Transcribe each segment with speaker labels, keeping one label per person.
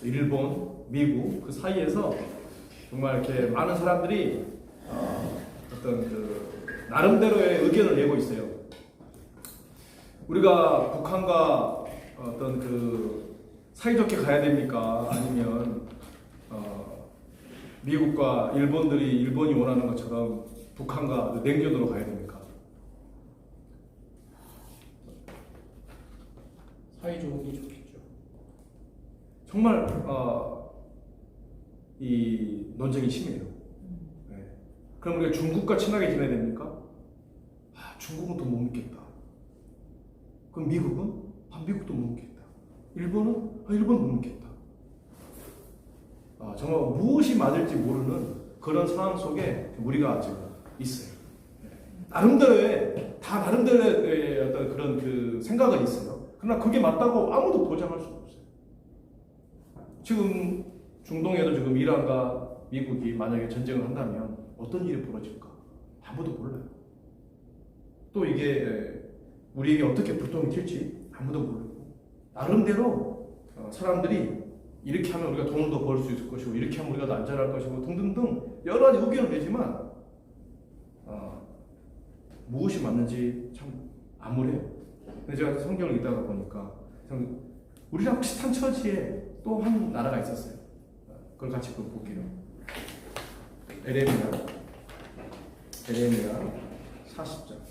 Speaker 1: 일본, 미국 그 사이에서 정말 이렇게 많은 사람들이 어떤 그 나름대로의 의견을 내고 있어요. 우리가 북한과 어떤 그 사이좋게 가야 됩니까? 아니면 미국과 일본이 원하는 것처럼 북한과 냉전으로 가야 됩니까?
Speaker 2: 사이좋은 게 좋겠죠.
Speaker 1: 정말 이 논쟁이 심해요. 네. 그럼 우리가 중국과 친하게 지내야 됩니까? 중국은 또 못 믿겠다. 그럼 미국은? 미국도 못 믿겠다. 일본은? 일본은 못 믿겠다. 정말 무엇이 맞을지 모르는 그런 상황 속에 우리가 지금 있어요. 나름대로의 어떤 그런 그 생각은 있어요. 그러나 그게 맞다고 아무도 보장할 수가 없어요. 지금 중동에도 지금 이란과 미국이 만약에 전쟁을 한다면 어떤 일이 벌어질까? 아무도 몰라요. 또 이게 우리에게 어떻게 불똥이 튈지 아무도 모르고 나름대로 사람들이 이렇게 하면 우리가 돈을 더 벌 수 있을 것이고 이렇게 하면 우리가 더 안전할 것이고 등등등 여러 가지 의견을 내지만 무엇이 맞는지 참 암울해요. 근데 제가 성경을 읽다가 보니까 우리랑 비슷한 처지에 또 한 나라가 있었어요. 그걸 같이 볼게요. 에레미야 40장.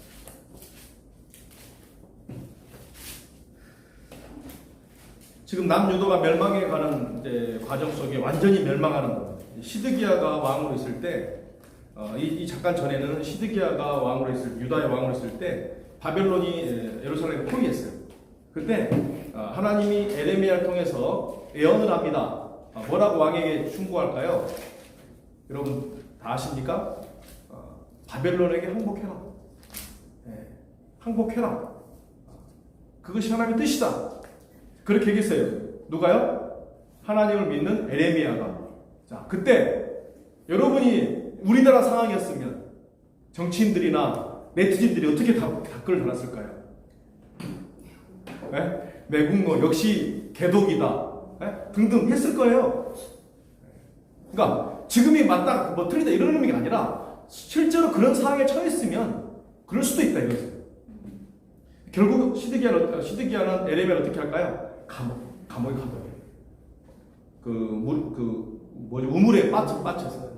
Speaker 1: 지금 남유도가 멸망해 가는 이제 과정 속에 완전히 멸망하는 거예요. 시드기야가 왕으로 있을 때, 이 잠깐 전에는 시드기야가 왕으로 유다의 왕으로 있을 때 바벨론이 예루살렘을 포위했어요. 그때 하나님이 에레미야를 통해서 예언을 합니다. 뭐라고 왕에게 충고할까요? 여러분 다 아십니까? 바벨론에게 항복해라. 항복해라. 그것이 하나님의 뜻이다. 그렇게 얘기했어요. 누가요? 하나님을 믿는 에레미야가. 자, 그때 여러분이 우리나라 상황이었으면 정치인들이나 네티즌들이 어떻게 댓글을 달았을까요? 매국노 역시 개독이다. 등등 했을 거예요. 그러니까 지금이 맞다, 틀리다 이런 의미가 아니라 실제로 그런 상황에 처했으면 그럴 수도 있다 이거죠. 결국 시드기야는 에레미야를 어떻게 할까요? 감옥에 가둬버려요. 우물에 빠져서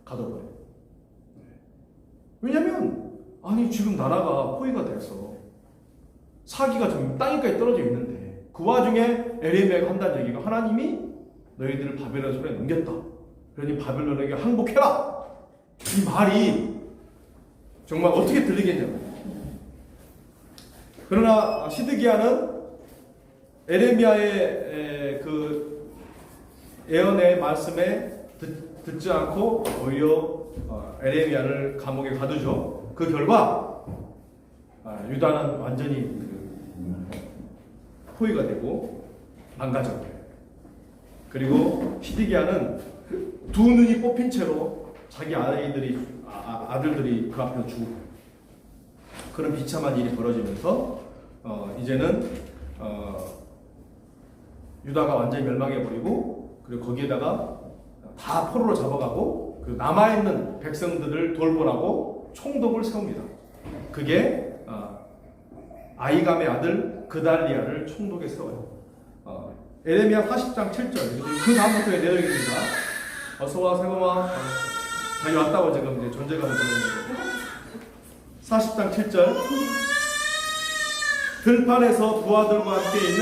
Speaker 1: 가둬버려요. 왜냐면 지금 나라가 포위가 돼서 사기가 좀 땅에까지 떨어져 있는데 그 와중에 에레미야가 한다는 얘기가 하나님이 너희들을 바벨론 손에 넘겼다. 그러니 바벨론에게 항복해라. 이 말이 정말 어떻게 들리겠냐고요. 그러나 시드기야는 에레미야의 그 예언의 말씀에 듣지 않고 오히려 에레미야를 감옥에 가두죠. 그 결과 유다는 완전히 포위가 되고 망가졌고요. 그리고 시드기야는 두 눈이 뽑힌 채로 자기 아들들이 그 앞에서 죽고 그런 비참한 일이 벌어지면서 이제는 유다가 완전히 멸망해버리고 그리고 거기에다가 다 포로로 잡아가고 그 남아있는 백성들을 돌보라고 총독을 세웁니다. 그게 아이감의 아들 그달리아를 총독에 세워요. 에레미야 40장 7절 그 다음부터의 내용입니다. 어서와 세고마 자기 왔다고 지금 이제 존재감을 보여주는데 40장 7절 들판에서 부하들과 함께 있는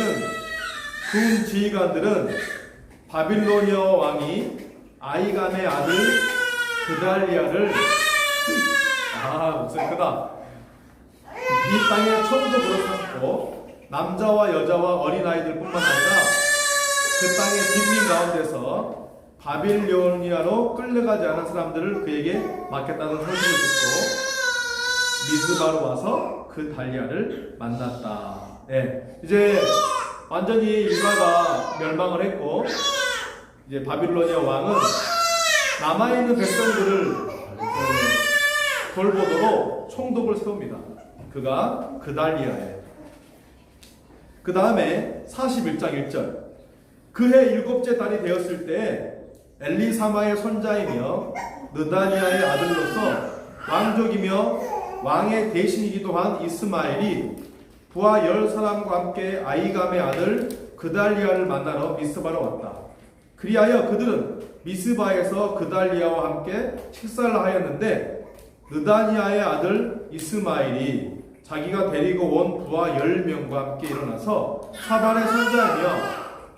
Speaker 1: 군 지휘관들은 바빌로니아 왕이 아이감의 아들 그달리아를 목소리 크다. 이 땅에 총독으로 삼고 남자와 여자와 어린아이들 뿐만 아니라 그 땅의 빈민 가운데서 바빌로니아로 끌려가지 않은 사람들을 그에게 맡겼다는 소식을 듣고 미스바로 와서 그 달리아를 만났다. 이제 완전히 유다가 멸망을 했고 이제 바빌로니아 왕은 남아있는 백성들을 돌보도록 총독을 세웁니다. 그가 그달리아예요. 그 다음에 41장 1절 그해 7째 달이 되었을 때 엘리사마의 손자이며 느다니아의 아들로서 왕족이며 왕의 대신이기도 한 이스마엘이 부하 10사람과 함께 아이감의 아들 그달리아를 만나러 미스바로 왔다. 그리하여 그들은 미스바에서 그달리아와 함께 식사를 하였는데 느다니아의 아들 이스마엘이 자기가 데리고 온 부하 10명과 함께 일어나서 사반의 손자이며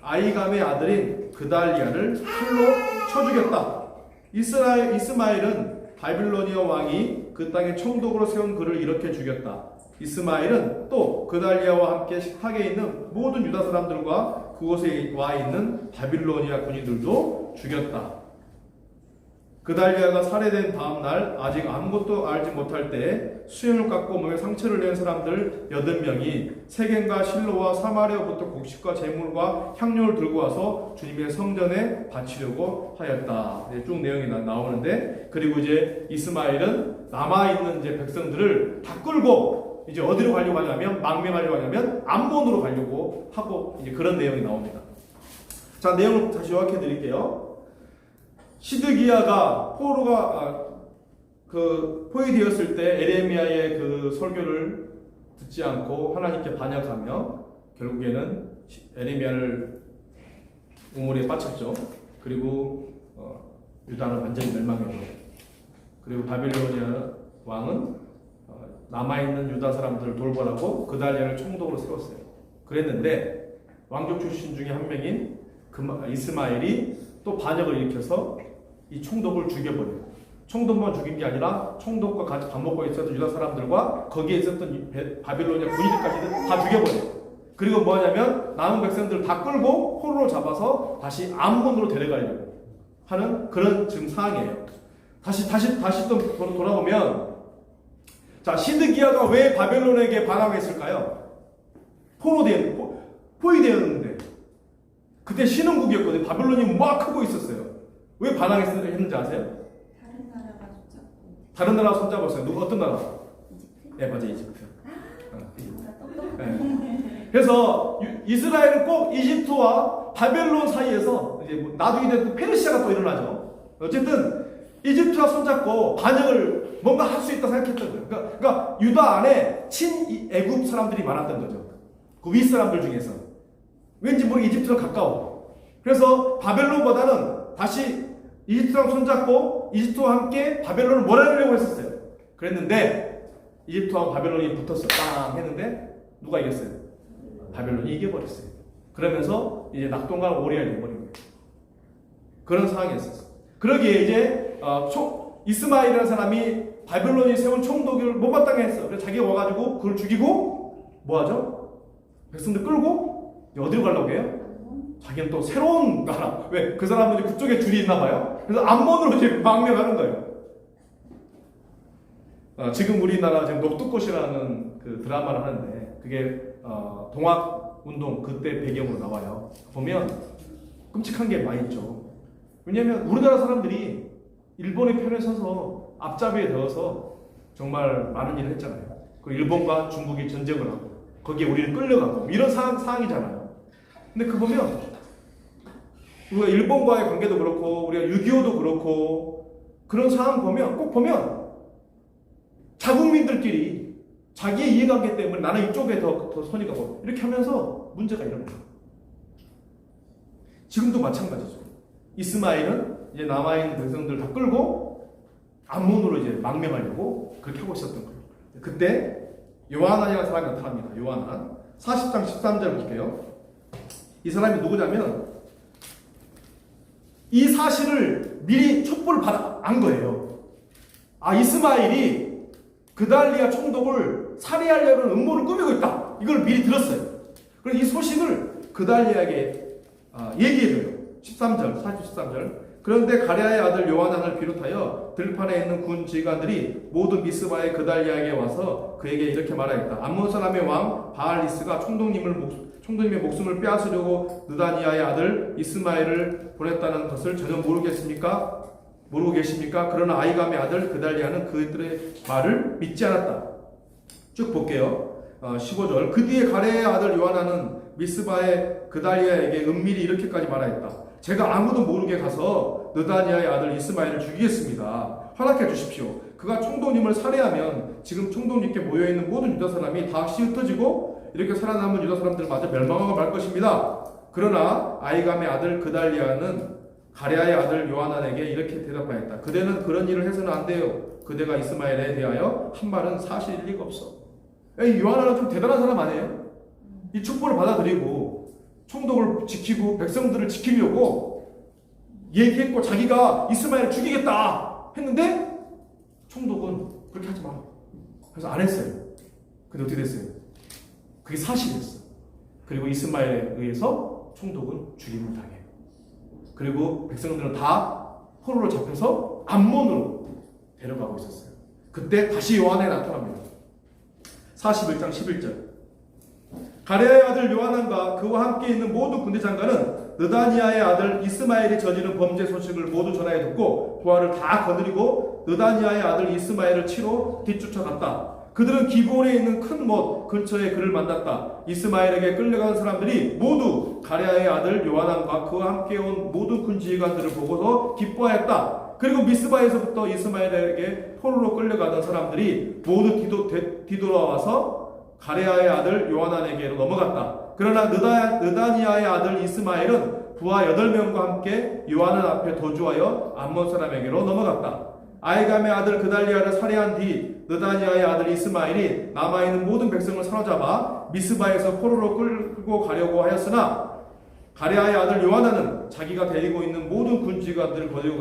Speaker 1: 아이감의 아들인 그달리아를 칼로 쳐 죽였다. 이스마엘은 바빌로니아 왕이 그 땅에 총독으로 세운 그를 이렇게 죽였다. 이스마엘은 또 그달리아와 함께 식탁에 있는 모든 유다 사람들과 그곳에 와 있는 바빌로니아 군인들도 죽였다. 그달리아가 살해된 다음 날 아직 아무것도 알지 못할 때에 수염을 깎고 몸에 상처를 낸 사람들 8명이 세겜과 실로와 사마리아부터 곡식과 제물과 향료를 들고 와서 주님의 성전에 바치려고 하였다. 쭉 내용이 나오는데, 그리고 이제 이스마엘은 남아있는 이제 백성들을 다 끌고 이제 어디로 가려고 하냐면, 망명하려고 하냐면 암몬으로 가려고 하고, 이제 그런 내용이 나옵니다. 자, 내용을 다시 요약해 드릴게요. 시드기야가 포위되었을 때 에레미야의 그 설교를 듣지 않고 하나님께 반역하며 결국에는 에레미야를 우물에 빠쳤죠. 그리고 유다는 완전히 멸망했고, 그리고 바빌로니아 왕은 남아있는 유다 사람들을 돌보라고 그달리아를 총독으로 세웠어요. 그랬는데 왕족 출신 중에 한 명인 이스마엘이 또 반역을 일으켜서 이 총독을 죽여버려요. 총독만 죽인 게 아니라 총독과 같이 밥 먹고 있었던 유다 사람들과 거기에 있었던 바빌로니아 군인들까지도 다 죽여버려요. 그리고 뭐냐면 남은 백성들을 다 끌고 포로로 잡아서 다시 암몬으로 데려가려고 하는 그런 지금 상황이에요. 다시 또 돌아오면, 자, 시드기야가 왜 바벨론에게 반항했을까요? 포위되었는데 그때 신흥국이었거든요. 바벨론이 막 크고 있었어요. 왜 반항했는지 아세요?
Speaker 3: 다른 나라가 손잡고.
Speaker 1: 다른 나라 손잡았어요. 누구, 어떤 나라?
Speaker 3: 이집트?
Speaker 1: 네, 맞아요. 이집트.
Speaker 3: 똑똑해.
Speaker 1: 네. 그래서 이스라엘은 꼭 이집트와 바벨론 사이에서 이제 뭐 나중에 또 페르시아가 또 일어나죠. 어쨌든 이집트와 손잡고 반역을 뭔가 할 수 있다 생각했던 거예요. 그러니까 유다 안에 친애굽 사람들이 많았던 거죠. 그 윗사람들 중에서. 왠지 모르게 이집트랑 가까워. 그래서 바벨론보다는 다시 이집트랑 손잡고 이집트와 함께 바벨론을 몰아내려고 했었어요. 그랬는데 이집트와 바벨론이 붙었어. 빵 했는데 누가 이겼어요? 바벨론이 이겨버렸어요. 그러면서 이제 낙동강 오리알이 돼버린 거예요. 그런 상황이었어요. 그러기에 이제 이스마엘이라는 사람이 바벨론이 세운 총독을 못마땅했어. 그래서 자기가 와가지고 그걸 죽이고 뭐하죠? 백성들 끌고 어디로 가려고 해요? 자기는 또 새로운 나라. 왜? 그 사람은 그쪽에 줄이 있나 봐요. 그래서 암몬으로 이제 망명하는 거예요. 지금 우리나라 지금 녹두꽃이라는 그 드라마를 하는데 그게 동학운동 그때 배경으로 나와요. 보면 끔찍한 게 많이 있죠. 왜냐하면 우리나라 사람들이 일본의 편에 서서 앞잡이에 넣어서 정말 많은 일을 했잖아요. 그리고 일본과 중국이 전쟁을 하고 거기에 우리는 끌려가고 이런 상황이잖아요. 근데 그 보면 우리가 일본과의 관계도 그렇고 우리가 6.25도 그렇고 그런 상황 보면 꼭 보면 자국민들끼리 자기의 이해관계 때문에 나는 이쪽에 더 손이 가고 이렇게 하면서 문제가 일어나요. 지금도 마찬가지죠. 이스마엘은 이제 남아있는 백성들 다 끌고 암몬으로 이제 망명하려고 그렇게 하고 있었던 거예요. 그때 요하난이라는 사람이 나타납니다. 요하난 40장 13절 볼게요. 이 사람이 누구냐면 이 사실을 미리 촛불을 안 거예요. 이스마엘이 그달리아 총독을 살해하려는 음모를 꾸미고 있다. 이걸 미리 들었어요. 그래서 이 소식을 그달리아에게 얘기해줘요. 13절, 13절. 그런데 가랴의 아들 요하난을 비롯하여 들판에 있는 군 지휘관들이 모두 미스바의 그달리아에게 와서 그에게 이렇게 말하였다. 암몬 사람의 왕 바알리스가 총독님의 목숨을 빼앗으려고 느다니아의 아들 이스마엘을 보냈다는 것을 전혀 모르겠습니까? 모르고 계십니까? 그러나 아이감의 아들 그달리아는 그들의 말을 믿지 않았다. 쭉 볼게요. 15절. 그 뒤에 가랴의 아들 요하난은 미스바의 그달리아에게 은밀히 이렇게까지 말하였다. 제가 아무도 모르게 가서 느다니아의 아들 이스마엘을 죽이겠습니다. 허락해 주십시오. 그가 총독님을 살해하면 지금 총독님께 모여있는 모든 유다 사람이 다 흩어지고 이렇게 살아남은 유다 사람들마저 멸망하고 말 것입니다. 그러나 아이감의 아들 그달리아는 가랴의 아들 요하난에게 이렇게 대답하였다. 그대는 그런 일을 해서는 안 돼요. 그대가 이스마엘에 대하여 한 말은 사실일 리가 없어. 이 요하난은 좀 대단한 사람 아니에요? 이 촛불을 받아들이고 총독을 지키고 백성들을 지키려고 얘기했고 자기가 이스마엘을 죽이겠다 했는데 총독은 그렇게 하지 마. 그래서 안 했어요. 근데 어떻게 됐어요? 그게 사실이었어. 그리고 이스마엘에 의해서 총독은 죽임을 당해요. 그리고 백성들은 다 포로로 잡혀서 암몬으로 데려가고 있었어요. 그때 다시 요한에 나타납니다. 41장 11절. 가랴의 아들 요하난과 그와 함께 있는 모든 군대 장관은 느다니아의 아들 이스마엘이 저지른 범죄 소식을 모두 전하여 듣고 부하를 다 거느리고 느다니아의 아들 이스마엘을 치러 뒤쫓아갔다. 그들은 기브온에 있는 큰 못 근처에 그를 만났다. 이스마엘에게 끌려간 사람들이 모두 가랴의 아들 요하난과 그와 함께 온 모든 군 지휘관들을 보고서 기뻐하였다. 그리고 미스바에서부터 이스마엘에게 포로로 끌려가던 사람들이 모두 뒤돌아와서 가랴의 아들 요하난에게로 넘어갔다. 그러나 느다니아의 아들 이스마엘은 부하 8명과 함께 요하난 앞에 도주하여 암몬 사람에게로 넘어갔다. 아이감의 아들 그달리아를 살해한 뒤 느다니아의 아들 이스마엘이 남아있는 모든 백성을 사로잡아 미스바에서 포로로 끌고 가려고 하였으나 가랴의 아들 요하난은 자기가 데리고 있는 모든 군지관들을 거느리고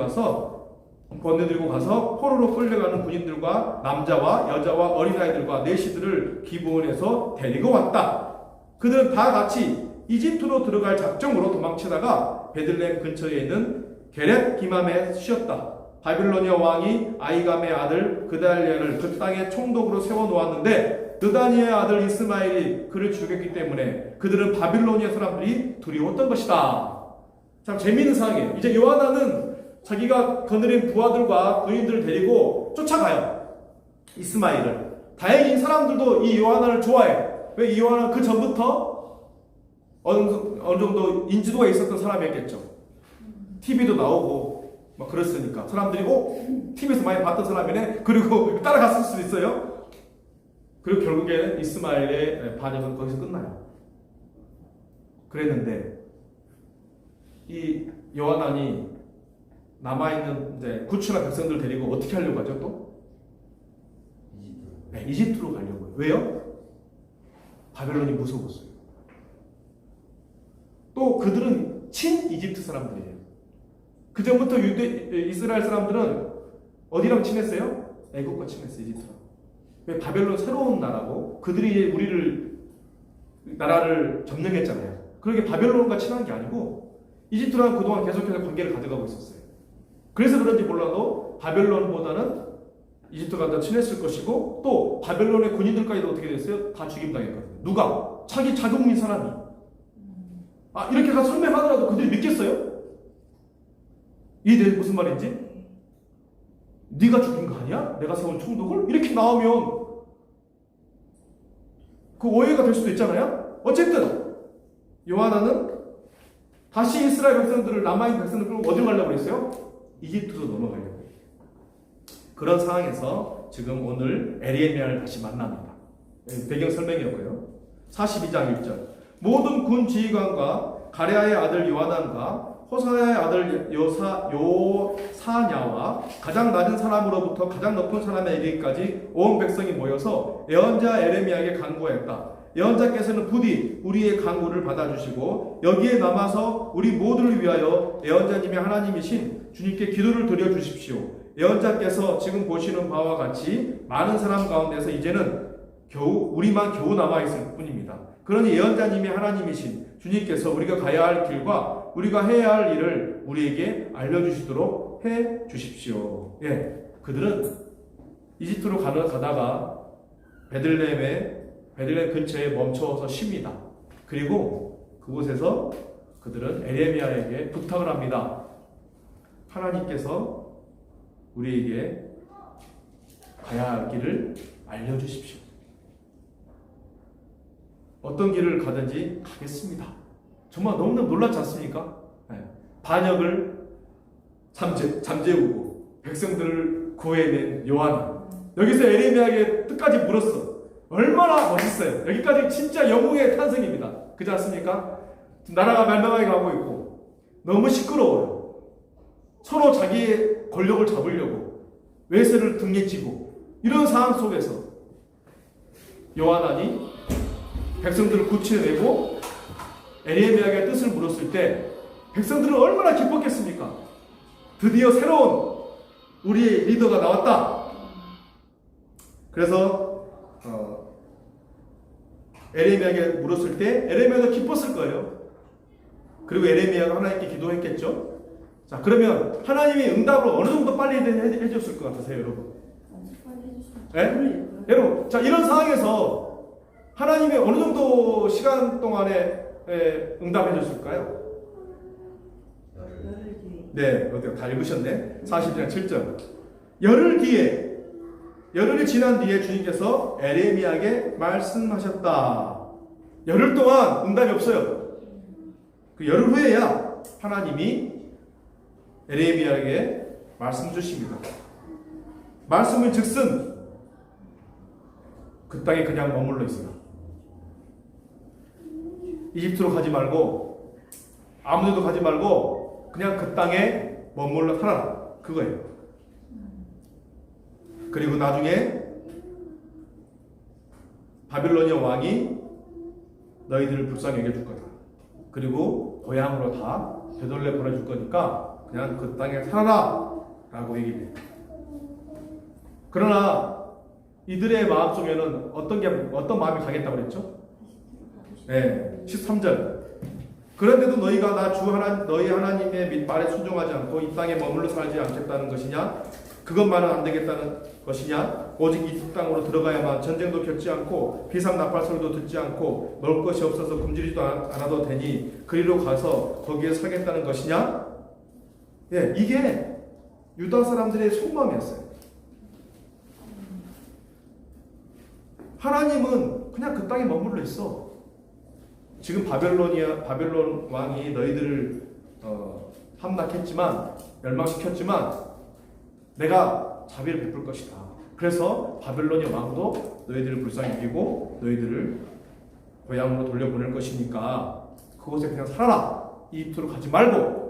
Speaker 1: 가서 포로로 끌려가는 군인들과 남자와 여자와 어린아이들과 내시들을 기브온에서 데리고 왔다. 그들은 다 같이 이집트로 들어갈 작정으로 도망치다가 베들레헴 근처에 있는 게렛 기맘에 쉬었다. 바빌로니아 왕이 아이감의 아들 그달리아를 그 땅에 총독으로 세워놓았는데 느다니아의 아들 이스마엘이 그를 죽였기 때문에 그들은 바빌로니아 사람들이 두려웠던 것이다. 참 재미있는 상황이에요. 이제 요하난은 자기가 거느린 부하들과 군인들을 데리고 쫓아가요. 이스마엘을. 다행히 사람들도 이 요하난을 좋아해. 왜? 이 요하난은 그 전부터 어느 정도 인지도가 있었던 사람이었겠죠. TV도 나오고 막 그랬으니까 사람들이 TV에서 많이 봤던 사람이네. 그리고 따라갔을 수도 있어요. 그리고 결국에 이스마엘의 반역은 거기서 끝나요. 그랬는데 이 요하난이 남아있는 이제 구출한 백성들 데리고 어떻게 하려고 하죠? 또? 이집트로 가려고요. 왜요? 바벨론이 무서웠어요. 또 그들은 친 이집트 사람들이에요. 그 전부터 이스라엘 사람들은 어디랑 친했어요? 애국과 친했어요. 이집트랑. 왜? 바벨론 새로운 나라고 그들이 나라를 점령했잖아요. 그러게 바벨론과 친한 게 아니고 이집트랑 그동안 계속해서 관계를 가져가고 있었어요. 그래서 그런지 몰라도 바벨론보다는 이집트가 더 친했을 것이고 또 바벨론의 군인들까지도 어떻게 됐어요? 다 죽임당했거든요. 누가? 자기 자국민 사람이. 이렇게 가서 설명하더라도 그들이 믿겠어요? 이게 무슨 말인지? 네가 죽인 거 아니야? 내가 세운 총독을? 이렇게 나오면 그 오해가 될 수도 있잖아요? 어쨌든 요하난은 다시 이스라엘 백성들을 남아있는 백성들을 끌고 어디로 가려고 그랬어요? 이집트로 넘어가려고. 그런 상황에서 지금 오늘 에레미야를 다시 만납니다. 배경 설명이었고요. 42장 1절. 모든 군 지휘관과 가랴의 아들 요하난과 호사야의 아들 요사냐와 가장 낮은 사람으로부터 가장 높은 사람에게까지 온 백성이 모여서 예언자 에레미야에게 간구하였다. 예언자께서는 부디 우리의 간구를 받아주시고 여기에 남아서 우리 모두를 위하여 예언자님의 하나님이신 주님께 기도를 드려주십시오. 예언자께서 지금 보시는 바와 같이 많은 사람 가운데서 이제는 우리만 겨우 남아있을 뿐입니다. 그러니 예언자님의 하나님이신 주님께서 우리가 가야 할 길과 우리가 해야 할 일을 우리에게 알려주시도록 해 주십시오. 그들은 이집트로 가다가 베들레헴 근처에 멈춰서 쉽니다. 그리고 그곳에서 그들은 에레미야에게 부탁을 합니다. 하나님께서 우리에게 가야 할 길을 알려주십시오. 어떤 길을 가든지 가겠습니다. 정말 너무나 놀랍지 않습니까? 네. 반역을 잠재우고 백성들을 구해낸 요한. 여기서 에레미야에게 끝까지 물었어. 얼마나 멋있어요. 여기까지 진짜 영웅의 탄생입니다. 그렇지 않습니까? 나라가 멸망하게 가고 있고 너무 시끄러워요. 서로 자기의 권력을 잡으려고 외세를 등에 지고 이런 상황 속에서 요한이 백성들을 구출해내고 에레미야에게 뜻을 물었을 때 백성들은 얼마나 기뻤겠습니까? 드디어 새로운 우리의 리더가 나왔다. 그래서 에레미야에게 물었을 때 에레미야도 기뻤을 거예요. 그리고 에레미야가 하나님께 기도했겠죠. 자, 그러면 하나님이 응답을 어느 정도 빨리 해줬을 것 같으세요, 여러분? 네? 여러분, 자, 이런 상황에서 하나님이 어느 정도 시간 동안에 응답해 줬을까요? 네, 어때요? 다 읽으셨네. 40장 7절. 열흘이 지난 뒤에 주님께서 에레미야에게 말씀하셨다. 열흘 동안 응답이 없어요. 그 열흘 후에야 하나님이 에레미야에게 말씀 주십니다. 말씀은 즉슨 그 땅에 그냥 머물러 있어요. 이집트로 가지 말고 아무데도 가지 말고 그냥 그 땅에 머물러 살아라. 그거예요. 그리고 나중에 바빌로니아 왕이 너희들을 불쌍히 여겨줄 거다. 그리고 고향으로 다 되돌려 보내줄 거니까 그냥 그 땅에 살아라 라고 얘기합니다. 그러나 이들의 마음속에는 어떤 마음이 가겠다고 그랬죠? 네, 13절. 그런데도 너희가 너희 하나님의 말에 순종하지 않고 이 땅에 머물러 살지 않겠다는 것이냐? 그것만은 안 되겠다는 것이냐? 오직 이 땅으로 들어가야만 전쟁도 겪지 않고 비상 나팔 소리도 듣지 않고 먹을 것이 없어서 굶주리지도 않아도 되니 그리로 가서 거기에 살겠다는 것이냐? 예, 이게 유다 사람들의 속마음이었어요. 하나님은 그냥 그 땅에 머물러 있어. 지금 바벨론 왕이 너희들을 함락했지만 멸망시켰지만 내가 자비를 베풀 것이다. 그래서 바벨로니아 왕도 너희들을 불쌍히 여기고 너희들을 고향으로 돌려보낼 것이니까 그곳에 그냥 살아라. 이집트로 가지 말고.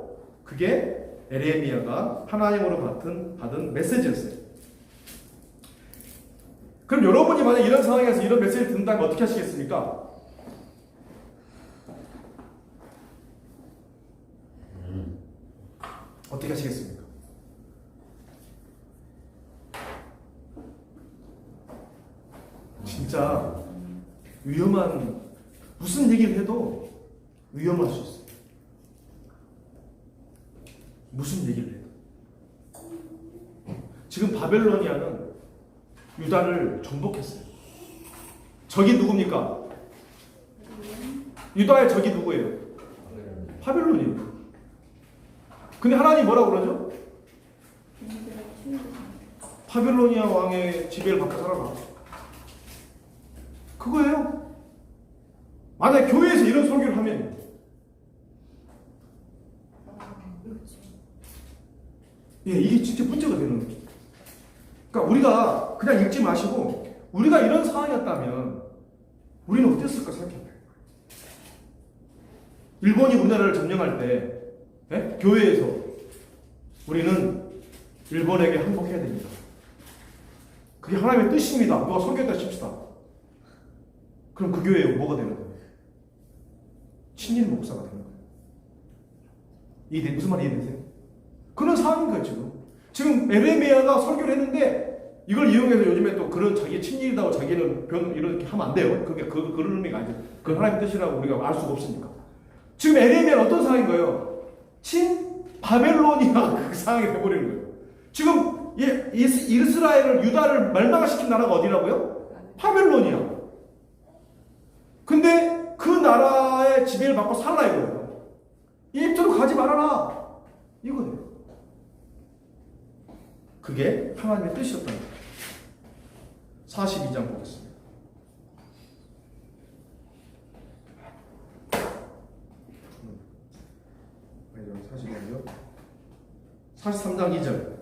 Speaker 1: 그게 에레미야가 하나님으로 받은 메시지였어요. 그럼 여러분이 만약 이런 상황에서 이런 메시지를 듣는다면 어떻게 하시겠습니까? 어떻게 하시겠습니까? 진짜 위험한, 무슨 얘기를 해도 위험할 수 있어요. 무슨 얘기를 해도. 지금 바벨로니아는 유다를 정복했어요. 적이 누굽니까? 유다의 적이 누구예요? 바벨론이에요. 근데 하나님 뭐라고 그러죠? 바벨로니아 왕의 지배를 받고 살아라. 그거예요. 만약 교회에서 이런 설교를 하면 예, 이게 진짜 문제가 되는 거죠. 그러니까 우리가 그냥 읽지 마시고 우리가 이런 상황이었다면 우리는 어땠을까 생각해봐요. 일본이 우리나라를 점령할 때 교회에서 우리는 일본에게 항복해야 됩니다. 그게 하나님의 뜻입니다. 누가 설교했다 칩시다. 그럼 그 교회에 뭐가 되는 거예요? 친일 목사가 되는 거예요. 무슨 말이 이해되세요? 그런 상황인 거예요. 지금 에레미야가 설교를 했는데 이걸 이용해서 요즘에 또 그런 자기 친일이다고 자기는 이렇게 하면 안 돼요. 그게 그런 의미가 아니죠. 그 하나님의 뜻이라고 우리가 알 수가 없으니까. 지금 에레미야는 어떤 상황인 거예요? 바벨로니아 그 상황이 돼버리는 거예요. 지금 이스라엘을 유다를 멸망시킨 나라가 어디라고요? 바벨로니아. 근데 그 나라의 지배를 받고 살라 이거예요. 이집트로 가지 말아라 이거예요. 그게 하나님의 뜻이었던 거예요. 42장 보겠습니다. 보세요. 43장 2절.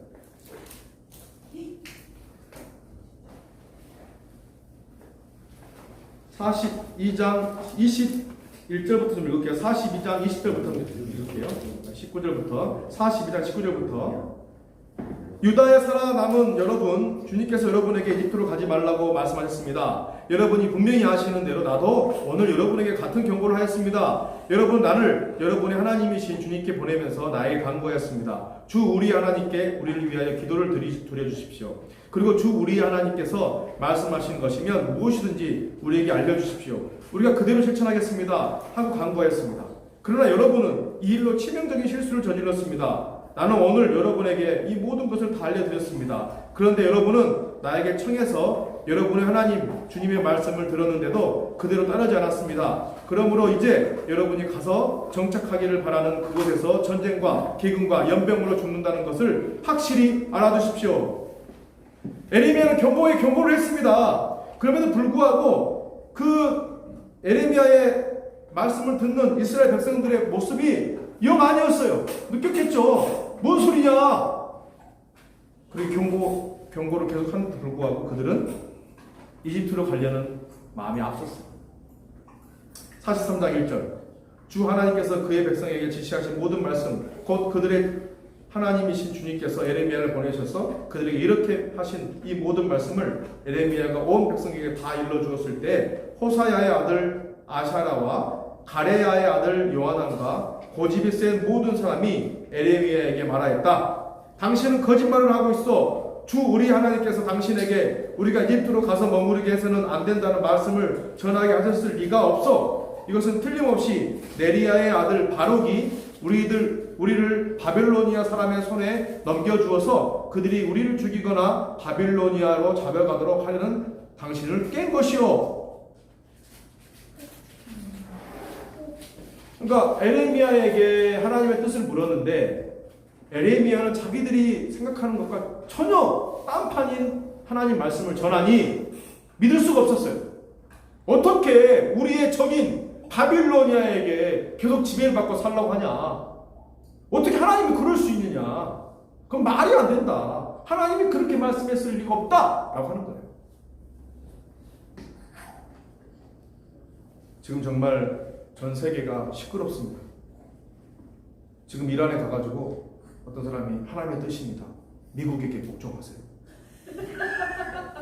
Speaker 1: 42장 21절부터 좀 읽을게요. 42장 20절부터 읽을게요. 19절부터 42장 19절부터 유다에 살아남은 여러분, 주님께서 여러분에게 이집트로 가지 말라고 말씀하셨습니다. 여러분이 분명히 아시는 대로 나도 오늘 여러분에게 같은 경고를 하였습니다. 여러분, 나를 여러분의 하나님이신 주님께 보내면서 나에게 간구하였습니다. 주 우리 하나님께 우리를 위하여 기도를 드려주십시오. 그리고 주 우리 하나님께서 말씀하신 것이면 무엇이든지 우리에게 알려주십시오. 우리가 그대로 실천하겠습니다 하고 간구하였습니다. 그러나 여러분은 이 일로 치명적인 실수를 저질렀습니다. 나는 오늘 여러분에게 이 모든 것을 다 알려드렸습니다. 그런데 여러분은 나에게 청해서 여러분의 하나님 주님의 말씀을 들었는데도 그대로 따르지 않았습니다. 그러므로 이제 여러분이 가서 정착하기를 바라는 그곳에서 전쟁과 기근과 연병으로 죽는다는 것을 확실히 알아두십시오. 에레미야는 경고에 경고를 했습니다. 그럼에도 불구하고 그 에레미야의 말씀을 듣는 이스라엘 백성들의 모습이 영 아니었어요. 느꼈겠죠. 뭔 소리냐. 그리고 경고를 계속 하는데도 불구하고 그들은 이집트로 가려는 마음이 앞섰어요. 43장 1절. 주 하나님께서 그의 백성에게 지시하신 모든 말씀, 곧 그들의 하나님이신 주님께서 에레미야를 보내셔서 그들에게 이렇게 하신 이 모든 말씀을 에레미야가 온 백성에게 다 일러주었을 때 호사야의 아들 아샤라와 가레야의 아들 요하난과 고집이 센 모든 사람이 에레미야에게 말하였다. 당신은 거짓말을 하고 있어. 주 우리 하나님께서 당신에게 우리가 이집트로 가서 머무르게 해서는 안 된다는 말씀을 전하게 하셨을 리가 없어. 이것은 틀림없이 네리야의 아들 바룩이 우리를 바빌로니아 사람의 손에 넘겨주어서 그들이 우리를 죽이거나 바빌로니아로 잡아가도록 하려는 당신을 깬 것이요. 그러니까 에레미야에게 하나님의 뜻을 물었는데 에레미야는 자기들이 생각하는 것과 전혀 딴판인 하나님 말씀을 전하니 믿을 수가 없었어요. 어떻게 우리의 적인 바빌로니아에게 계속 지배를 받고 살라고 하냐. 어떻게 하나님이 그럴 수 있느냐. 그건 말이 안 된다. 하나님이 그렇게 말씀했을 리가 없다 라고 하는 거예요. 지금 정말 전 세계가 시끄럽습니다. 지금 이란에 가가지고 어떤 사람이 하나님의 뜻입니다. 미국에게 복종하세요.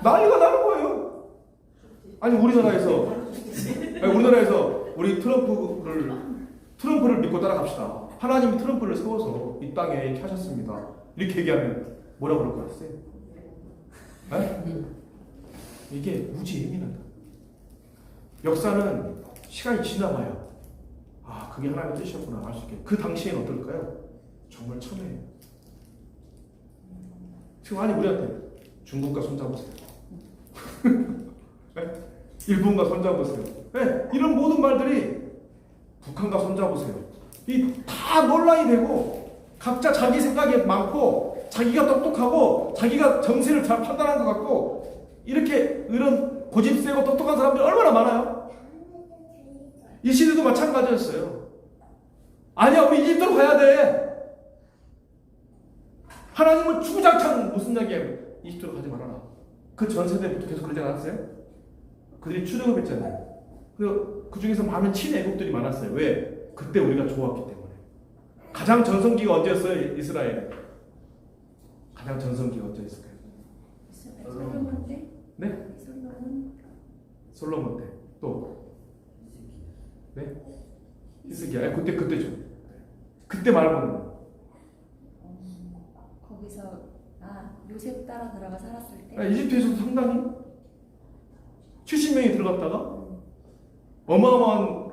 Speaker 1: 난리가 나는 거예요. 아니 우리나라에서 우리 트럼프를 믿고 따라갑시다. 하나님이 트럼프를 세워서 이 땅에 이렇게 하셨습니다. 이렇게 얘기하면 뭐라 그럴 것 같으세요? 네? 이게 무지 예민하다. 역사는 시간이 지나봐야 아 그게 하나님의 뜻이었구나 알 수 있게. 그 당시에는 어떨까요? 정말 천혜예요. 지금 아니 우리한테 중국과 손잡으세요. 네? 일본과 손잡으세요. 네? 이런 모든 말들이 북한과 손잡으세요. 이 다 논란이 되고 각자 자기 생각이 많고 자기가 똑똑하고 자기가 정세를 잘 판단한 것 같고 이렇게 이런 고집 세고 똑똑한 사람들이 얼마나 많아요. 이 시대도 마찬가지였어요. 아니야 우리 이집트로 가야 돼. 하나님은 주구장창 무슨 이야기예요. 이집트로 가지 말아라. 그 전 세대부터 계속 그러지 않았어요? 그들이 출애굽했잖아요. 그 중에서 많은 친애국들이 많았어요. 왜? 그때 우리가 좋았기 때문에. 가장 전성기가 언제였어요? 이스라엘에. 가장 전성기가 언제였을까요?
Speaker 3: 솔로몬 때?
Speaker 1: 네? 솔로몬 때. 또? 네? 히스기야. 그때죠. 그때 말고는.
Speaker 3: 거기서 요셉 따라 들어가 살았을 때.
Speaker 1: 이집트에서도 상당히 70명이 들어갔다가 어마어마한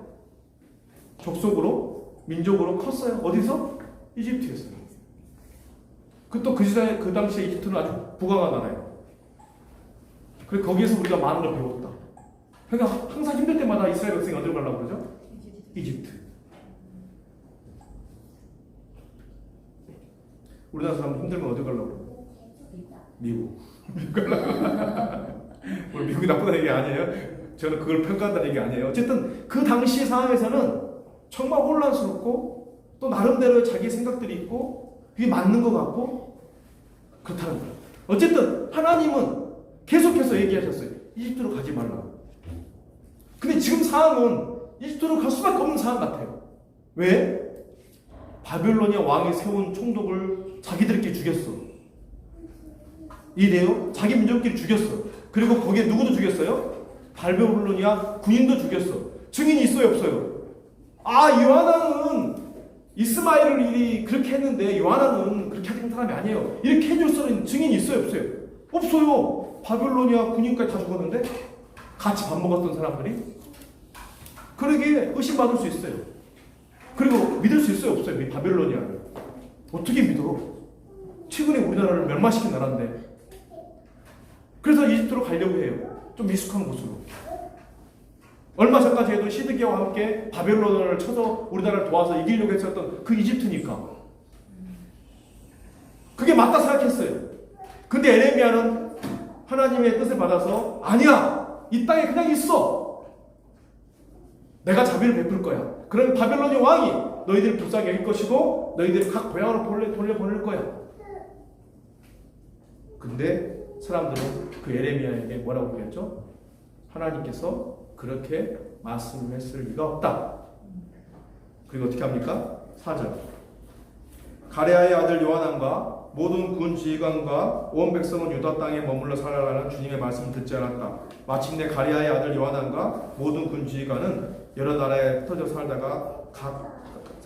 Speaker 1: 족속으로 민족으로 컸어요. 어디서? 이집트에서. 그 시대에 그 당시에 이집트는 아주 부강한 나라예요. 그래 거기에서 우리가 많은 걸 배웠다. 그러니까 항상 힘들 때마다 이스라엘 백성이 어디로 가려고 그러죠? 이집트. 우리나라 사람 힘들면 어디 가려고 그래요? 미국. 미국이 나쁘다는 얘기 아니에요. 저는 그걸 평가한다는 얘기 아니에요. 어쨌든 그 당시 상황에서는 정말 혼란스럽고 또 나름대로 자기 생각들이 있고 그게 맞는 것 같고 그렇다는 거예요. 어쨌든 하나님은 계속해서 얘기하셨어요. 이집트로 가지 말라고. 근데 지금 상황은 이집트로 갈 수밖에 없는 상황 같아요. 왜? 바벨로니아 왕이 세운 총독을 자기들끼리 죽였어. 이해돼요? 자기 민족끼리 죽였어. 그리고 거기에 누구도 죽였어요? 바벨로니아 군인도 죽였어. 증인이 있어요, 없어요? 요하나는 이스마엘을 일이 그렇게 했는데 요하나는 그렇게 한 사람이 아니에요. 이렇게 해줄 수 있는 증인이 있어요, 없어요? 없어요. 바벨로니아 군인까지 다 죽었는데 같이 밥 먹었던 사람들이 그러게 의심받을 수 있어요. 그리고 믿을 수 있어요, 없어요? 이 바벨로니아를 어떻게 믿어? 최근에 우리나라를 멸망시킨 나라인데. 그래서 이집트로 가려고 해요. 좀 미숙한 곳으로. 얼마 전까지 해도 시드기야와 함께 바벨론을 쳐서 우리나라를 도와서 이기려고 했었던 그 이집트니까. 그게 맞다 생각했어요. 근데 에레미야는 하나님의 뜻을 받아서 아니야! 이 땅에 그냥 있어! 내가 자비를 베풀 거야. 그럼 바벨론의 왕이 너희들을 불쌍히 여길 것이고 너희들을 각 고향으로 돌려보낼 거야. 근데 사람들은 그 에레미야에게 뭐라고 그랬죠? 하나님께서 그렇게 말씀했을 리가 없다. 그리고 어떻게 합니까? 4절. 가레아의 아들 요하난과 모든 군 지휘관과 온 백성은 유다 땅에 머물러 살아라는 주님의 말씀을 듣지 않았다. 마침내 가레아의 아들 요하난과 모든 군 지휘관은 여러 나라에 흩어져 살다가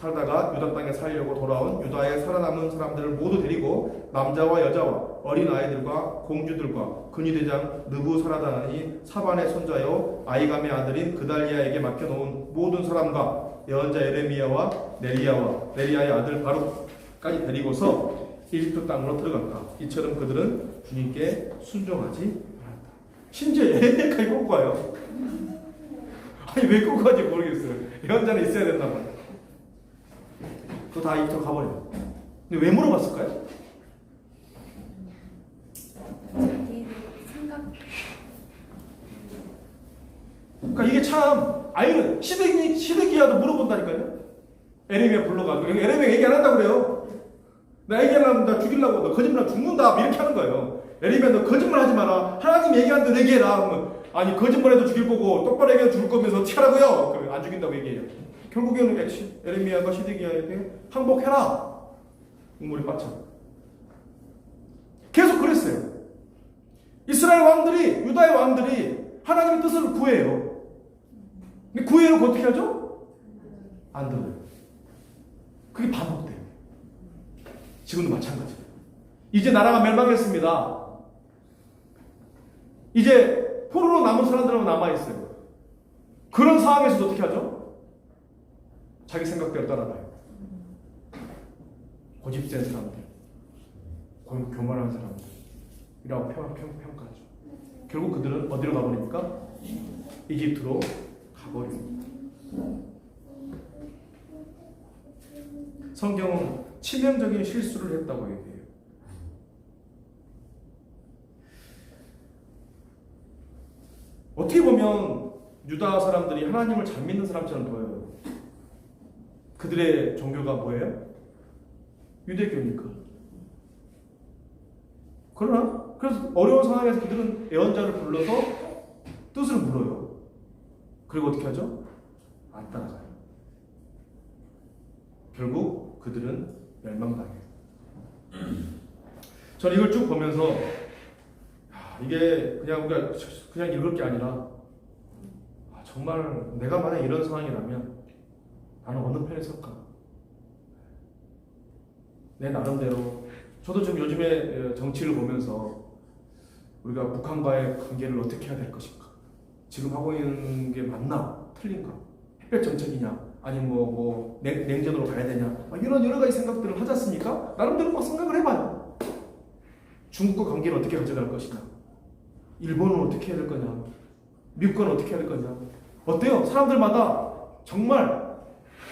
Speaker 1: 유다 땅에 살려고 돌아온 유다에 살아남은 사람들을 모두 데리고 남자와 여자와 어린 아이들과 공주들과 근위대장 느부사라단이 사반의 손자요 아이감의 아들인 그달리아에게 맡겨놓은 모든 사람과 예언자 에레미야와 네리야의 아들 바룩까지 데리고서 이집트 땅으로 들어갔다. 이처럼 그들은 주님께 순종하지 않았다. 심지어 에레미야까지 꼭 가요. 아니 왜 꼭 가지 모르겠어요. 예언자는 있어야 된단 말이에요. 그거 다 이집트로 가버려요. 근데 왜 물어봤을까요?
Speaker 3: 자기의 생각.
Speaker 1: 그러니까 이게 참 아이는 시드기야도 물어본다니까요. 에레미야 불러가지고 에레미야 얘기 안 한다고 그래요. 나 얘기하려면 나 죽이려고 너 거짓말 죽는다 이렇게 하는 거예요. 에레미야 너 거짓말 하지 마라. 하나님 얘기하는 대로 얘기해라. 그러면 아니 거짓말해도 죽일 거고 똑바로 얘기해도 죽을 거면서 어떻게 하라고요? 그러면 안 죽인다고 얘기해요. 결국에는 에레미야가 시드기야에게 항복해라. 우물이 빠져. 계속 그랬어요. 이스라엘 왕들이 유다의 왕들이 하나님의 뜻을 구해요. 근데 구해놓고 어떻게 하죠? 안 들어요. 그게 반복돼요. 지금도 마찬가지예요. 이제 나라가 멸망했습니다. 이제 포로로 남은 사람들은 남아있어요. 그런 상황에서도 어떻게 하죠? 자기 생각대로 따라가요. 고집센 사람들, 교만한 사람들이라고 평가하죠. 결국 그들은 어디로 가버립니까? 이집트로 가버립니다. 성경은 치명적인 실수를 했다고 얘기해요. 어떻게 보면 유다 사람들이 하나님을 잘 믿는 사람처럼 보여요. 그들의 종교가 뭐예요? 유대교니까. 그러나 그래서 어려운 상황에서 그들은 예언자를 불러서 뜻을 물어요. 그리고 어떻게 하죠? 안 따라가요. 결국 그들은 멸망당해요. 저는 이걸 쭉 보면서 이게 그냥 우리가 그냥 읽을 게 아니라 정말 내가 만약 이런 상황이라면 나는 어느 편에 설까? 내 나름대로 저도 지금 요즘에 정치를 보면서 우리가 북한과의 관계를 어떻게 해야 될 것인가? 지금 하고 있는 게 맞나? 틀린가? 햇볕 정책이냐? 아니면 냉전으로 가야 되냐? 이런 여러 가지 생각들을 하지 않습니까? 나름대로 막 생각을 해봐요. 중국과 관계를 어떻게 가져갈 것이냐? 일본은 어떻게 해야 될 거냐? 미국은 어떻게 해야 될 거냐? 어때요? 사람들마다 정말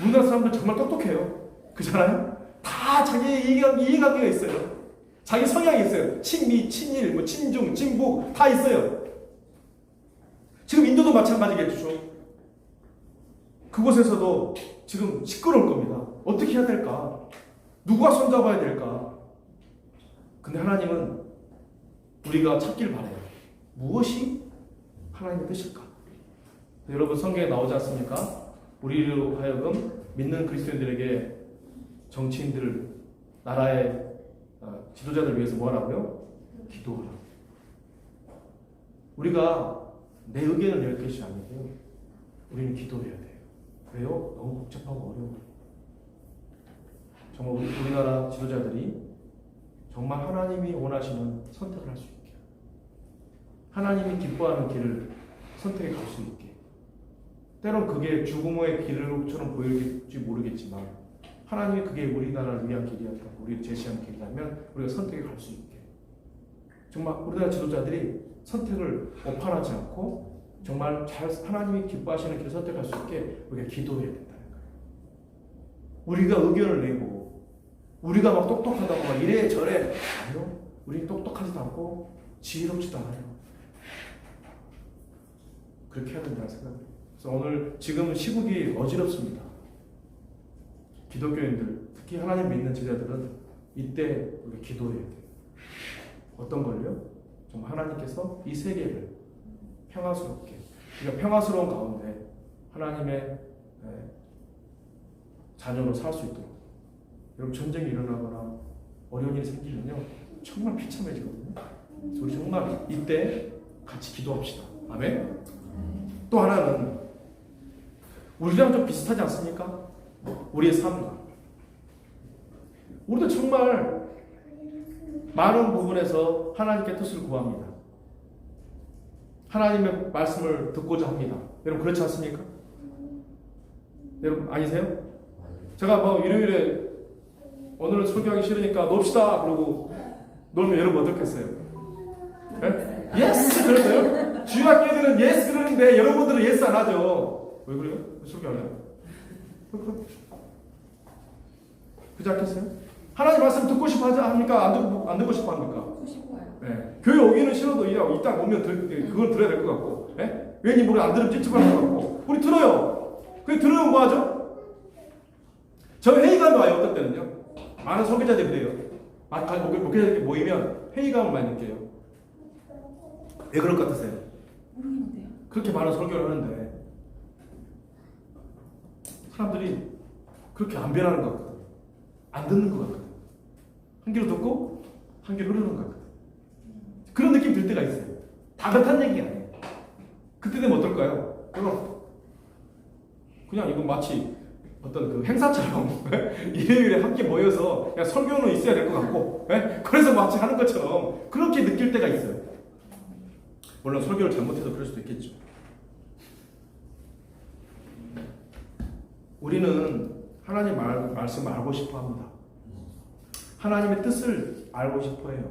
Speaker 1: 우리나라 사람들 정말 똑똑해요. 그렇잖아요? 다 자기 이해관계가 있어요. 자기 성향이 있어요. 친미, 친일, 친중, 친북 다 있어요. 지금 인도도 마찬가지겠죠. 그곳에서도 지금 시끄러울 겁니다. 어떻게 해야 될까? 누가 손잡아야 될까? 근데 하나님은 우리가 찾길 바래요. 무엇이 하나님의 뜻일까? 여러분 성경에 나오지 않습니까? 우리로 하여금 믿는 그리스도인들에게 정치인들을 나라의 지도자들 위해서 뭐하라고요? 기도하라. 우리가 내 의견을 낼 것이 아니고 우리는 기도해야 돼요. 왜요? 너무 복잡하고 어려워요. 정말 우리나라 지도자들이 정말 하나님이 원하시는 선택을 할 수 있게, 하나님이 기뻐하는 길을 선택해 갈 수 있게. 때론 그게 죽음의 길처럼 보일지 모르겠지만 하나님이 그게 우리나라를 위한 길이었다고 우리를 제시한 길이라면 우리가 선택해 갈 수 있게. 정말 우리나라 지도자들이 선택을 오판하지 않고 정말 잘 하나님이 기뻐하시는 길을 선택할 수 있게 우리가 기도해야 된다는 거예요. 우리가 의견을 내고 우리가 막 똑똑하다고 막 이래 저래 아니요. 우리는 똑똑하지도 않고 지혜롭지도 않아요. 그렇게 해야 된다는 생각을. 그래서 오늘 지금 시국이 어지럽습니다. 기독교인들, 특히 하나님 믿는 제자들은 이때 우리 기도해야 돼요. 어떤 걸요? 정말 하나님께서 이 세계를 평화스럽게, 그러니까 평화스러운 가운데 하나님의 자녀로 살 수 있도록. 여러분 전쟁이 일어나거나 어려운 일이 생기면요 정말 비참해지거든요. 그래서 우리 정말 이때 같이 기도합시다. 아멘. 또 하나는 우리랑 좀 비슷하지 않습니까? 우리의 삶과 우리도 정말 많은 부분에서 하나님께 뜻을 구합니다. 하나님의 말씀을 듣고자 합니다. 여러분 그렇지 않습니까? 여러분 아니세요? 제가 뭐 일요일에 오늘은 설교하기 싫으니까 놉시다 그러고 놀면 여러분 어떻겠어요? 네? 예스 그러세요? 주일학교들은 예스 그러는데 여러분들은 예스 안 하죠. 왜 그래요? 설교 안 해요? 그렇지 않겠어요? 하나님 말씀 듣고 싶어 하지 합니까? 안 듣고 싶어 합니까?
Speaker 3: 듣고 싶어요.
Speaker 1: 네. 교회 오기는 싫어도 이따 오면 그걸 들어야 될 것 같고, 네? 괜히 우리 안 들으면 찝찝할 것 같고, 우리 들어요. 그게 들으면 뭐 하죠? 저 회의감이 와요. 어떨 때는요. 많은 설교자들이 그래요. 목회자들이 모이면 회의감을 많이 느껴요. 왜 그럴 것 같으세요?
Speaker 3: 모르겠는데요.
Speaker 1: 그렇게 많은 설교를 하는데 사람들이 그렇게 안 변하는 것 같거든요. 안 듣는 것 같거든요. 한 귀로 듣고 한 귀로 흐르는 것 같거든요. 그런 느낌 들 때가 있어요. 다 그렇다는 얘기가 아니에요. 그때 되면 어떨까요? 그냥 이거 마치 어떤 그 행사처럼 일요일에 함께 모여서 그냥 설교는 있어야 될 것 같고 그래서 마치 하는 것처럼 그렇게 느낄 때가 있어요. 물론 설교를 잘못해서 그럴 수도 있겠죠. 우리는 하나님 말씀을 알고 싶어 합니다. 하나님의 뜻을 알고 싶어 해요.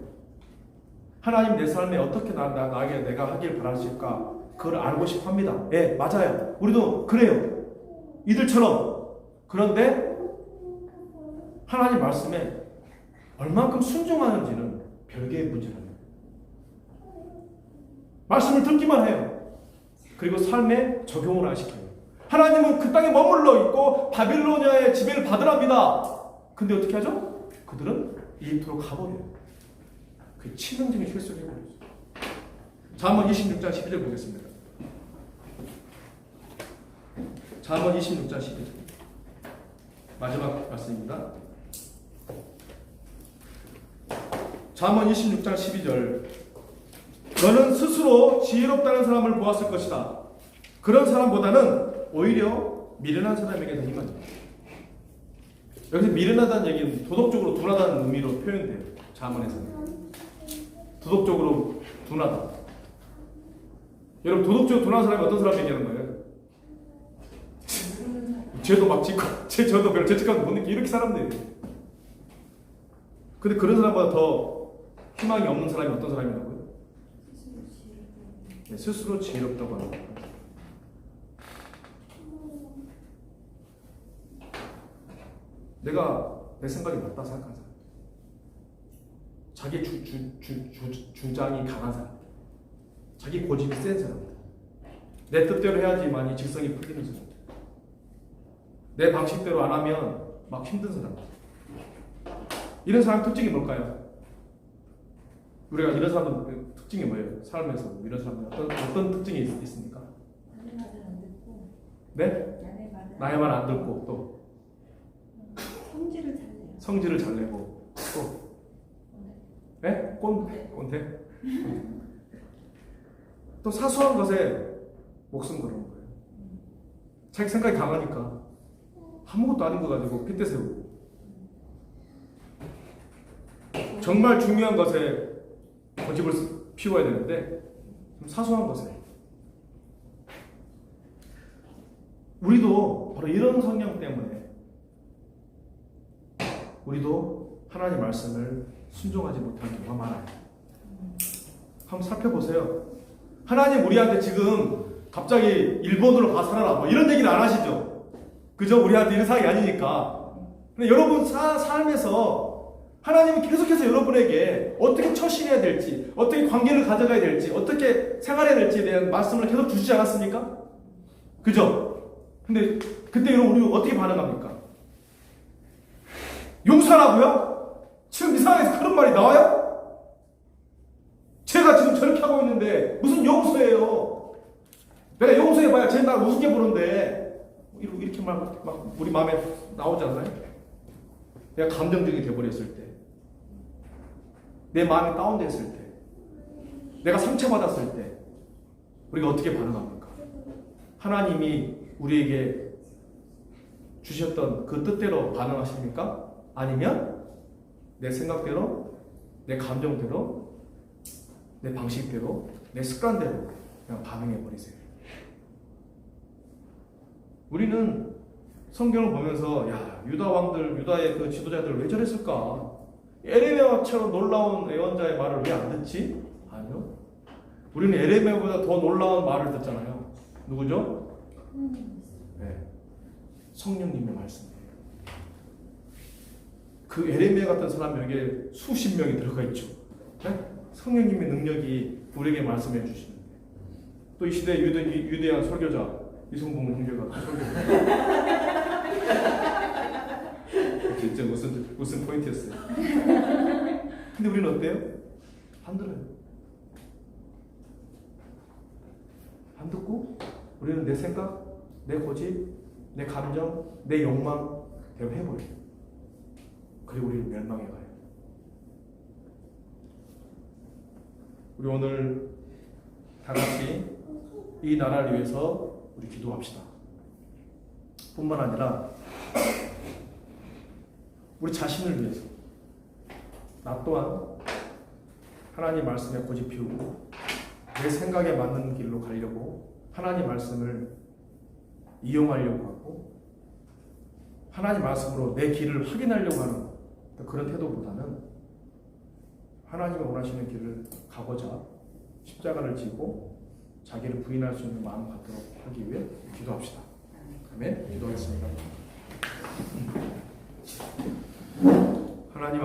Speaker 1: 하나님 내 삶에 어떻게 나에게 내가 하길 바라실까 그걸 알고 싶어 합니다. 예, 맞아요. 우리도 그래요. 이들처럼. 그런데 하나님 말씀에 얼만큼 순종하는지는 별개의 문제랍니다. 말씀을 듣기만 해요. 그리고 삶에 적용을 안 시켜요. 하나님은 그 땅에 머물러 있고 바빌로니아의 지배를 받으랍니다. 근데 어떻게 하죠? 그들은 이집트로 가버려요. 그 치명적인 실수를 해버려요. 잠언 26장 12절 보겠습니다. 잠언 26장 12절 마지막 말씀입니다. 잠언 26장 12절 너는 스스로 지혜롭다는 사람을 보았을 것이다. 그런 사람보다는 오히려 미련한 사람에게 더 힘을 줍니다. 여기서 미련하다는 얘기는 도덕적으로 둔하다는 의미로 표현돼요. 잠언에서는 도덕적으로 둔하다. 여러분 도덕적으로 둔한 사람이 어떤 사람 얘기하는 거예요? 죄도 막 짓고 저도 별 죄책감도 못 느끼고 이렇게 사람들이에요. 근데 그런 사람보다 더 희망이 없는 사람이 어떤 사람이라고요? 네, 스스로 지혜롭다고 하는 거예요. 내가 내 생각이 맞다 생각하는 사람, 자기 주장이 강한 사람, 자기 고집이 센 사람, 내 뜻대로 해야지만이 직성이 풀리는 사람. 내 방식대로 안 하면 막 힘든 사람. 이런 사람 특징이 뭘까요? 우리가 이런 사람들 특징이 뭐예요? 삶에서 이런 사람들 어떤 특징이 있습니까?
Speaker 3: 남의 말을 안 듣고.
Speaker 1: 네?
Speaker 3: 남의 말을.
Speaker 1: 나의 말 안 듣고 또
Speaker 3: 성질을 잘 내요.
Speaker 1: 성질을 잘 내고 또 네? 꼰대? 또 사소한 것에 목숨 거는 거예요. 자기 생각이 강하니까 아무것도 아닌 거 가지고 핏대 세우고 정말 중요한 것에 고집을 피워야 되는데 사소한 것에 우리도 바로 이런 성향 때문에 우리도 하나님 말씀을 순종하지 못한 경우가 많아요. 한번 살펴보세요. 하나님 우리한테 지금 갑자기 일본으로 가 살아라 뭐 이런 얘기는 안 하시죠. 그죠? 우리한테 이런 상황이 아니니까. 근데 여러분 삶에서 하나님은 계속해서 여러분에게 어떻게 처신해야 될지, 어떻게 관계를 가져가야 될지, 어떻게 생활해야 될지에 대한 말씀을 계속 주시지 않았습니까? 그죠? 근데 그때 여러분 우리 어떻게 반응합니까? 용서하라고요? 지금 이 상황에서 그런 말이 나와요? 제가 지금 저렇게 하고 있는데 무슨 용서예요? 내가 용서해봐야 쟤 날 우습게 보는데 이렇게 막 우리 마음에 나오지 않나요? 내가 감정적이 돼버렸을 때, 내 마음이 다운됐을 때, 내가 상처받았을 때 우리가 어떻게 반응합니까? 하나님이 우리에게 주셨던 그 뜻대로 반응하십니까? 아니면 내 생각대로, 내 감정대로, 내 방식대로, 내 습관대로 그냥 반응해버리세요. 우리는 성경을 보면서 야 유다 왕들, 유다의 그 지도자들 왜 저랬을까? 에레미야처럼 놀라운 예언자의 말을 왜 안 듣지? 아니요. 우리는 에레미야보다 더 놀라운 말을 듣잖아요. 누구죠? 네. 성령님의 말씀이에요. 그 에레미야 같은 사람에게 수십 명이 들어가 있죠. 네? 성령님의 능력이 우리에게 말씀해 주시는데 또 이 시대 유대한 설교자 이성봉 형제가 설교자 진짜 무슨 포인트였어요. 근데 우리는 어때요? 안 들어요. 안 듣고 우리는 내 생각, 내 고집, 내 감정, 내 욕망 대로 해버려요. 그리고 우리는 멸망해 가요. 우리 오늘 다 같이 이 나라를 위해서 우리 기도합시다. 뿐만 아니라 우리 자신을 위해서 나 또한 하나님 말씀에 고집 피우고 내 생각에 맞는 길로 가려고 하나님 말씀을 이용하려고 하고 하나님 말씀으로 내 길을 확인하려고 하는 그런 태도보다는 하나님이 원하시는 길을 가고자 십자가를 지고 자기를 부인할 수 있는 마음 갖도록 하기 위해 기도합시다. 아멘. 기도하겠습니다. 하나님